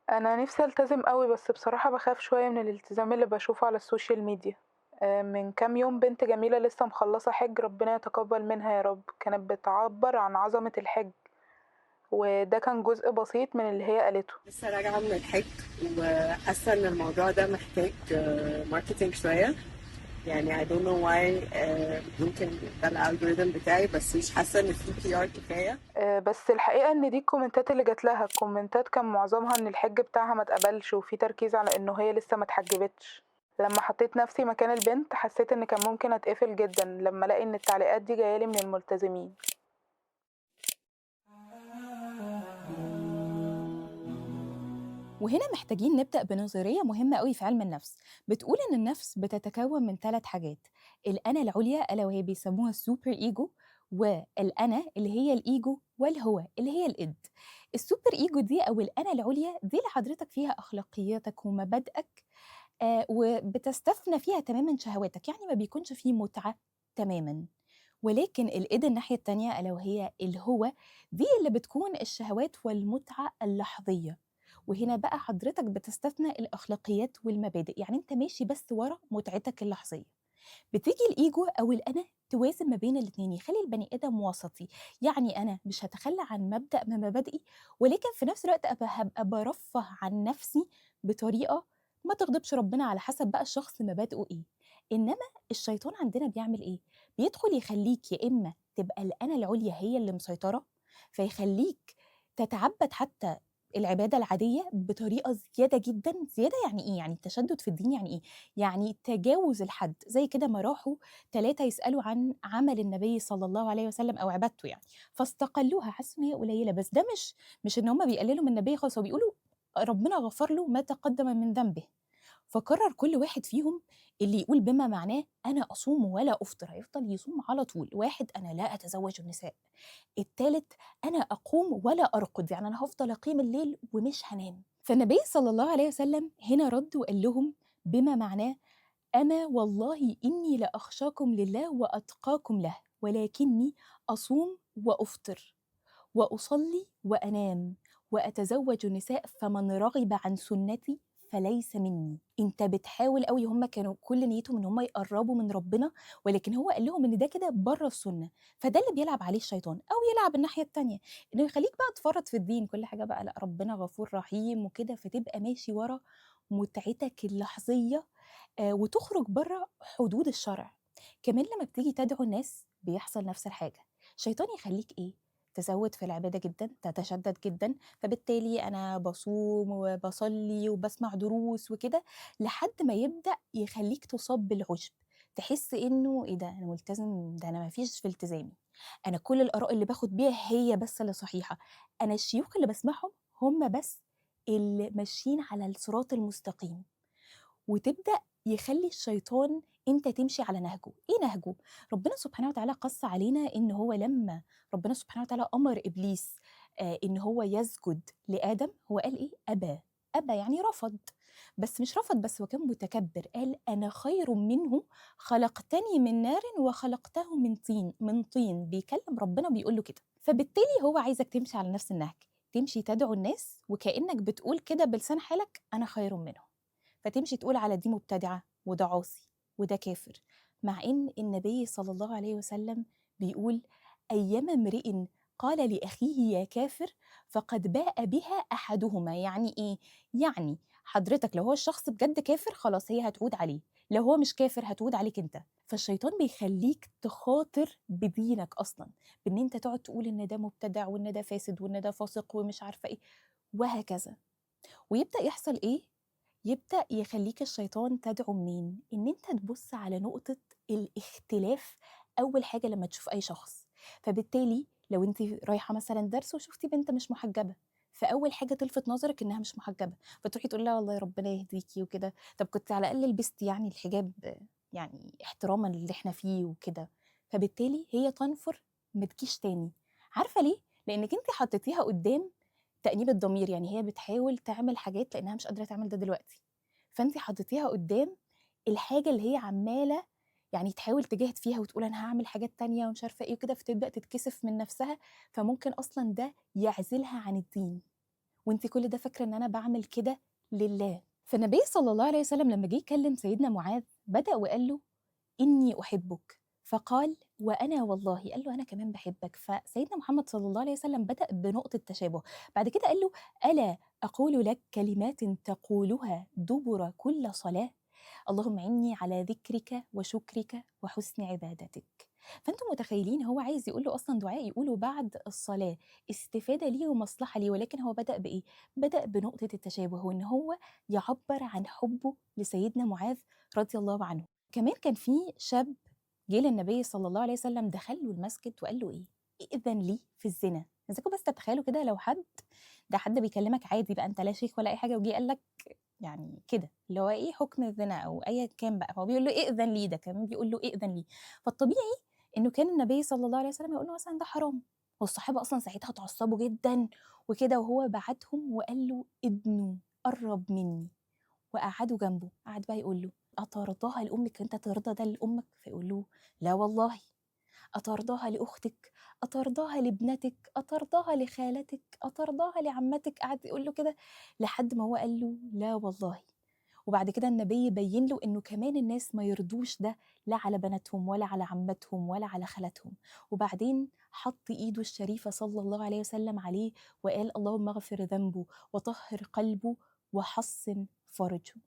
أنا نفسي ألتزم أوي، بس بصراحة باخاف شوية من الالتزام اللي باشوفه على السوشيال ميديا. من كام يوم بنت جميلة لسه مخلّصة حِجّ، ربنا يتقبّل منها يا رب، كانت بتعبّر عن عظمة الحِجّ، وده كان جزء بسيط من اللي هي قالته. لسه راجعة من الحج، وحاسة ان الموضوع ده محتاج ماركتينج شوية. يعني I don't know why يمكن ده الالجوريثم بتاعي، بس مش حاسة ان في PR كفاية. بس الحقيقة إن دي الكومنتات اللي جات لها، الكومنتات كان معظمها إن الحِجّ بتاعها ما اتقبلش، وفي تركيز على إنه هي لسه ما اتحجبتش. لمّا حطيت نفسي مكان البنت، حسيت إن كان ممكن أتقفل جدًا لمّا ألاقي إن التعليقات دي جاية لي من الملتزمين. وهنا محتاجين نبدأ بنظرية مهمة قوي في علم النفس، بتقول إن النفس بتتكون من 3 حاجات: الأنا العليا ألا وهي بيسموها السوبر إيجو، والأنا اللي هي الإيجو، والهو اللي هي الإد. السوبر إيجو دي أو الأنا العليا دي اللي حضرتك فيها أخلاقياتك ومبادئك، وبتستثنى فيها تماما شهواتك، يعني ما بيكونش فيه متعة تماما. ولكن الإيد الناحية التانية ألا وهي الهو، دي اللي بتكون الشهوات والمتعة اللحظية. وهنا بقى حضرتك بتستثنى الأخلاقيات والمبادئ، يعني أنت ماشي بس ورا متعتك اللحظية. بتيجي الإيجو أو الأنا توازن ما بين الاتنين، يخلي البني آدم وسطي. يعني أنا مش هتخلى عن مبدأ من مبادئي، ولكن في نفس الوقت هبقى برفه عن نفسي بطريقة ما تغضبش ربنا، على حسب بقى الشخص مبادئه إيه. إنما الشيطان عندنا بيعمل إيه؟ بيدخل يخليك يا إما تبقى الأنا العليا هي اللي مسيطرة، فيخليك تتعبد حتى العبادة العادية بطريقة زيادة جدا. زيادة يعني إيه؟ يعني التشدد في الدين يعني إيه؟ يعني تجاوز الحد. زي كده ما راحوا 3 يسألوا عن عمل النبي صلى الله عليه وسلم أو عبادته يعني، فاستقلوها، حسوا إن هي قليلة. بس ده مش إن هم بيقللوا من النبي خالص، هو بيقولوا ربنا غفر له ما تقدم من ذنبه. فقرر كل واحد فيهم اللي يقول بما معناه أنا أصوم ولا أفطر، هيفضل يصوم على طول. واحد أنا لا أتزوج النساء. التالت أنا أقوم ولا أرقد، يعني أنا هفضل أقيم الليل ومش هنام. فالنبي صلى الله عليه وسلم هنا رد وقال لهم بما معناه: أنا والله إني لأخشاكم لله وأتقاكم له، ولكني أصوم وأفطر وأصلي وأنام وأتزوج النساء، فمن رغب عن سنتي فليس مني. انت بتحاول قوي، هم كانوا كل نيتهم ان هم يقربوا من ربنا، ولكن هو قال لهم ان ده كده بره السنه. فده اللي بيلعب عليه الشيطان، او يلعب الناحيه التانيه، انه يخليك بقى تفرط في الدين، كل حاجه بقى لا ربنا غفور رحيم وكده، فتبقى ماشي ورا متعتك اللحظيه، وتخرج بره حدود الشرع. كمان لما بتيجي تدعو الناس بيحصل نفس الحاجة. الشيطان يخليك إيه؟ تزود في العبادة جدا، تتشدد جدا، فبالتالي أنا بصوم وبصلي وبسمع دروس وكده، لحد ما يبدأ يخليك تصاب بالعجب، تحس إنه إيه ده، أنا ملتزم، ده أنا مفيش في التزامي، أنا كل الآراء اللي باخد بيها هي بس اللي صحيحة، أنا الشيوخ اللي بسمعهم هم بس اللي ماشيين على الصراط المستقيم. وتبدأ يخلّي الشيطان أنت تمشي على نهجه. إيه نهجه؟ ربنا سبحانه وتعالى قَص علينا إن هو لمّا ربنا سبحانه وتعالى أمر إبليس إن هو يسجد لآدم، هو قال إيه؟ أبى. أبى يعني رفض، بس مش رفض بس، هو كان متكبّر، قال: "أنا خير منه، خلقتني من نار وخلقته من طين." من طين، بيكلّم ربنا وبيقول له كده. فبالتالي هو عايزك تمشي على نفس النهج، تمشي تدعو الناس وكإنّك بتقول كده بلسان حالك: أنا خير منهم. فتمشي تقول على دي مبتدعة وده عاصي وده كافر، مع إن النبي صلى الله عليه وسلم بيقول: أيما امرئ قال لأخيه يا كافر فقد باء بها أحدهما. يعني إيه؟ يعني حضرتك لو هو الشخص بجد كافر خلاص هي هتعود عليه، لو هو مش كافر هتعود عليك انت. فالشيطان بيخليك تخاطر بدينك اصلا، بان انت تقعد تقول ان ده مبتدع وان ده فاسد وان ده فاسق ومش عارفه ايه، وهكذا. ويبدأ يحصل إيه؟ يبدأ يخلّيك الشيطان تدعو منين؟ إن أنت تبُص على نقطة الاختلاف أول حاجة لمّا تشوف أي شخص. فبالتالي لو أنتِ رايحة مثلًا درس وشُفتِ بنت مش محجبة، فأول حاجة تلفت نظرِك إنها مش محجبة، فتروحي تقولي لها والله ربنا يهديكِ وكده، طب كنتِ على الأقل لبستِ يعني الحجاب، يعني احترامًا للي إحنا فيه وكده. فبالتالي هي تنفر، ما تجيش تاني. عارفة ليه؟ لإنِّك أنتِ حطيتيها قدّام تأنيب الضمير، يعني هي بتحاول تعمل حاجات لإنها مش قادرة تعمل ده دلوقتي، فأنتِ حطيتيها قدّام الحاجة اللي هي عمّالة يعني تحاول تجاهد فيها وتقول أنا هاعمل حاجات تانية ومش عارفة إيه وكده، فتبدأ تتكسف من نفسها، فممكن أصلًا ده يعزلها عن الدين. وانت كل ده فاكرة ان انا بعمل كده لله. فالنبي صلى الله عليه وسلم لما جه يكلم سيدنا معاذ بدأ وقال له إني أحبك، فقال وأنا والله، قال له أنا كمان بحبك. فسيدنا محمد صلى الله عليه وسلم بدأ بنقطة تشابه. بعد كده قال له ألا أقول لك كلمات تقولها دبر كل صلاة، اللهم إني على ذكرك وشكرك وحسن عبادتك. فأنتم متخيلين هو عايز يقول له أصلا دعاء يقوله بعد الصلاة، استفادة ليه ومصلحة ليه، ولكن هو بدأ بإيه؟ بدأ بنقطة التشابه، وإن هو يعبر عن حبه لسيدنا معاذ رضي الله عنه. كمان كان في شاب جه للنبي صلى الله عليه وسلم، دخل له المسجد وقال له ايه؟ ائذن لي في الزنا. عايزاكم بس تتخيلوا كده، لو حد ده حد بيكلمك عادي بقى، انت لا شيخ ولا اي حاجه، وجي قال لك يعني كده اللي هو ايه حكم الزنا او ايا كان بقى، فهو بيقول له ائذن لي، ده كمان بيقول له ائذن لي. فالطبيعي انه كان النبي صلى الله عليه وسلم يقول له مثلا ده حرام. والصحابه اصلا ساعتها اتعصبوا جدا وكده، وهو بعتهم وقال له ابنه قرب مني، وقعدوا جنبه. قعد بقى يقول له أترضاها لأمك؟ أنت ترضى ده لأمك؟ فيقول له لا والله. أترضاها لأختك؟ أترضاها لابنتك؟ أترضاها لخالتك؟ أترضاها لعمتك؟ قعد يقول له كده لحد ما هو قال له لا والله. وبعد كده النبي بين له انه كمان الناس ما يرضوش ده لا على بناتهم ولا على عمتهم ولا على خالاتهم. وبعدين حط ايده الشريفه صلى الله عليه وسلم عليه وقال اللهم اغفر ذنبه وطهر قلبه وحصن فرجه.